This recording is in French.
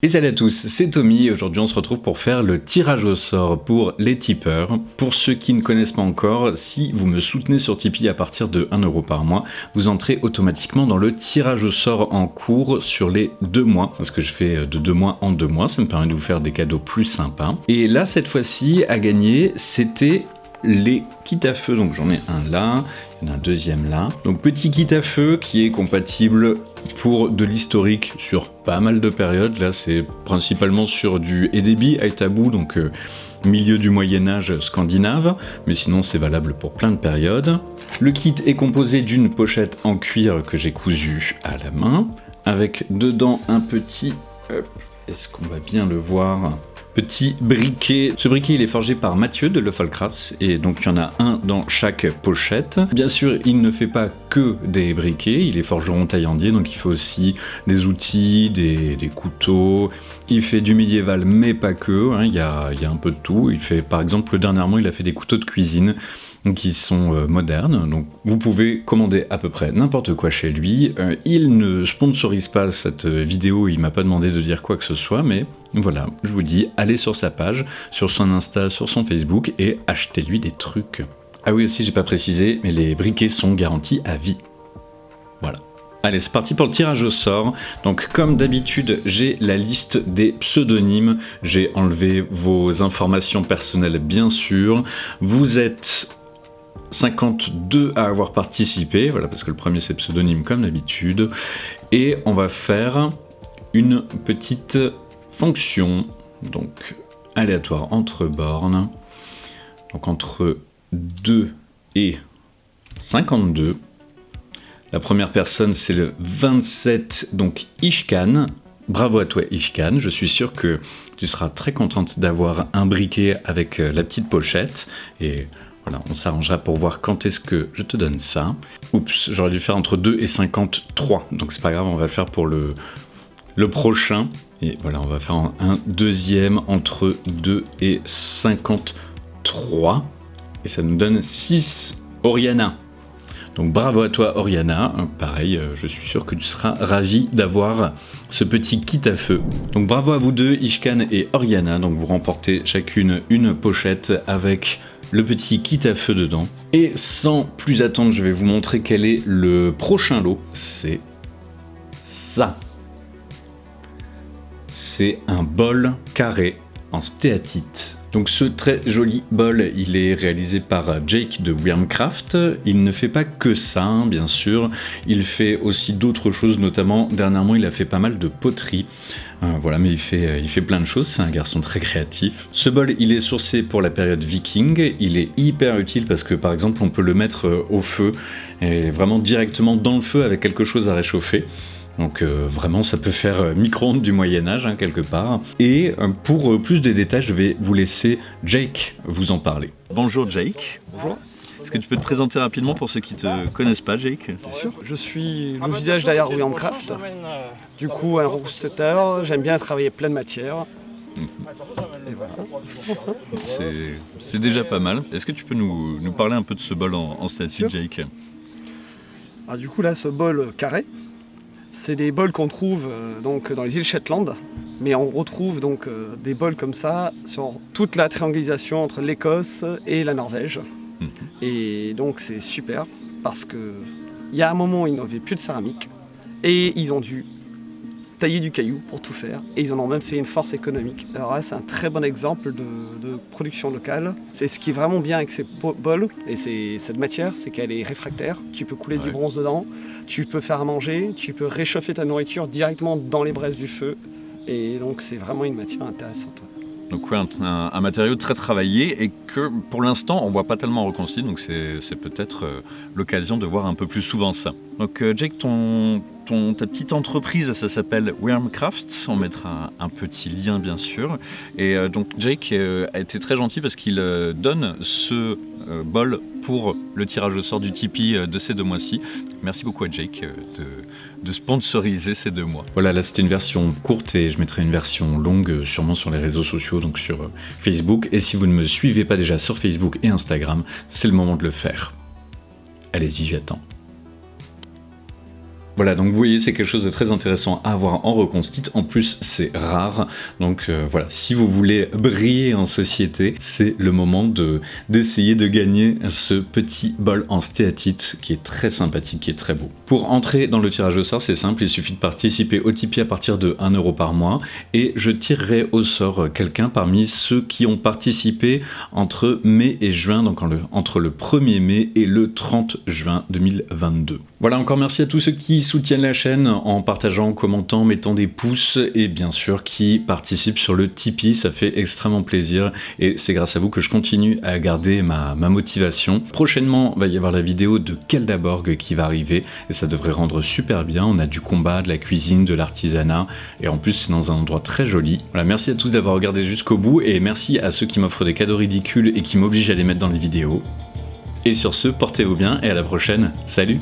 Et salut à tous, c'est Tommy et aujourd'hui on se retrouve pour faire le tirage au sort pour les tipeurs. Pour ceux qui ne connaissent pas encore, si vous me soutenez sur Tipeee à partir de 1 € par mois, vous entrez automatiquement dans le tirage au sort en cours sur les 2 mois, parce que je fais de 2 mois en 2 mois, ça me permet de vous faire des cadeaux plus sympas. Et là cette fois-ci, à gagner, c'était les kits à feu, donc j'en ai un là, il y en a un deuxième là. Donc petit kit à feu qui est compatible pour de l'historique sur pas mal de périodes. Là c'est principalement sur du Edebi, Aitabu, donc milieu du Moyen-Âge scandinave, mais sinon c'est valable pour plein de périodes. Le kit est composé d'une pochette en cuir que j'ai cousue à la main, avec dedans un petit... est-ce qu'on va bien le voir ? Petit briquet. Ce briquet il est forgé par Mathieu de Lofalcrafts et donc il y en a un dans chaque pochette. Bien sûr il ne fait pas que des briquets, il est forgeron taillandier donc il fait aussi des outils, des couteaux, il fait du médiéval mais pas que, hein, il y a un peu de tout. Il fait par exemple dernièrement il a fait des couteaux de cuisine qui sont modernes, donc vous pouvez commander à peu près n'importe quoi chez lui. Il ne sponsorise pas cette vidéo, il m'a pas demandé de dire quoi que ce soit, mais voilà, je vous dis, allez sur sa page, sur son Insta, sur son Facebook et achetez-lui des trucs. Ah oui aussi, j'ai pas précisé, mais les briquets sont garantis à vie. Voilà. Allez, c'est parti pour le tirage au sort. Donc comme d'habitude, j'ai la liste des pseudonymes. J'ai enlevé vos informations personnelles bien sûr. Vous êtes 52 à avoir participé, voilà, parce que le premier c'est pseudonyme comme d'habitude. Et on va faire une petite fonction, donc aléatoire entre bornes, donc entre 2 et 52. La première personne c'est le 27, donc Ishkan. Bravo à toi Ishkan, je suis sûr que tu seras très contente d'avoir un briquet avec la petite pochette et voilà, on s'arrangera pour voir quand est-ce que je te donne ça. Oups, j'aurais dû faire entre 2 et 53, donc c'est pas grave, on va le faire pour le prochain. Et voilà, on va faire un deuxième entre 2 et 53. Et ça nous donne 6 Oriana. Donc bravo à toi Oriana, pareil, je suis sûr que tu seras ravi d'avoir ce petit kit à feu. Donc bravo à vous deux, Ishkan et Oriana, donc vous remportez chacune une pochette avec le petit kit à feu dedans. Et sans plus attendre, je vais vous montrer quel est le prochain lot, c'est ça. C'est un bol carré en stéatite. Donc ce très joli bol, il est réalisé par Jake de Wyrmcraft. Il ne fait pas que ça, hein, bien sûr. Il fait aussi d'autres choses, notamment dernièrement il a fait pas mal de poterie. Voilà, mais il fait plein de choses, c'est un garçon très créatif. Ce bol, il est sourcé pour la période viking. Il est hyper utile parce que par exemple on peut le mettre au feu, et vraiment directement dans le feu avec quelque chose à réchauffer. Donc vraiment ça peut faire micro-ondes du Moyen-Âge hein, quelque part. Et pour plus de détails, je vais vous laisser Jake vous en parler. Bonjour Jake. Bonjour. Est-ce que tu peux te présenter rapidement pour ceux qui ne te connaissent pas, Jake? Bien sûr. Je suis le visage derrière Wyrmcraft. Du coup, un roussetter, j'aime bien travailler plein de matières. Et voilà. C'est déjà pas mal. Est-ce que tu peux nous parler un peu de ce bol en statue, Jake? Alors, du coup, là, ce bol carré, c'est des bols qu'on trouve donc dans les îles Shetland, mais on retrouve donc des bols comme ça sur toute la triangulisation entre l'Écosse et la Norvège. Et donc c'est super parce que il y a un moment où ils n'avaient plus de céramique et ils ont dû tailler du caillou pour tout faire et ils en ont même fait une force économique. Alors là c'est un très bon exemple de production locale. C'est ce qui est vraiment bien avec ces bols et cette matière, c'est qu'elle est réfractaire. Tu peux couler du bronze dedans, tu peux faire à manger, tu peux réchauffer ta nourriture directement dans les braises du feu et donc c'est vraiment une matière intéressante. Donc oui, un matériau très travaillé et que pour l'instant on ne voit pas tellement reconstruit, donc c'est peut-être l'occasion de voir un peu plus souvent ça. Donc Jake, ta petite entreprise, ça s'appelle Wyrmcraft, on mettra un petit lien bien sûr. Et donc Jake a été très gentil parce qu'il donne ce bol pour le tirage au sort du Tipeee de ces 2 mois-ci. Merci beaucoup à Jake de sponsoriser ces 2 mois. Voilà, là c'était une version courte et je mettrai une version longue sûrement sur les réseaux sociaux, donc sur Facebook. Et si vous ne me suivez pas déjà sur Facebook et Instagram, c'est le moment de le faire. Allez-y, j'attends. Voilà, donc vous voyez, c'est quelque chose de très intéressant à avoir en reconstitue. En plus, c'est rare. Donc voilà, si vous voulez briller en société, c'est le moment d'essayer de gagner ce petit bol en stéatite qui est très sympathique, qui est très beau. Pour entrer dans le tirage au sort, c'est simple, il suffit de participer au Tipeee à partir de 1 € par mois et je tirerai au sort quelqu'un parmi ceux qui ont participé entre mai et juin, donc entre le 1er mai et le 30 juin 2022. Voilà, encore merci à tous ceux qui soutiennent la chaîne en partageant, en commentant, mettant des pouces et bien sûr qui participent sur le Tipeee, ça fait extrêmement plaisir et c'est grâce à vous que je continue à garder ma motivation. Prochainement, il va y avoir la vidéo de Keldaborg qui va arriver et ça devrait rendre super bien. On a du combat, de la cuisine, de l'artisanat et en plus c'est dans un endroit très joli. Voilà, merci à tous d'avoir regardé jusqu'au bout et merci à ceux qui m'offrent des cadeaux ridicules et qui m'obligent à les mettre dans les vidéos. Et sur ce, portez-vous bien et à la prochaine. Salut!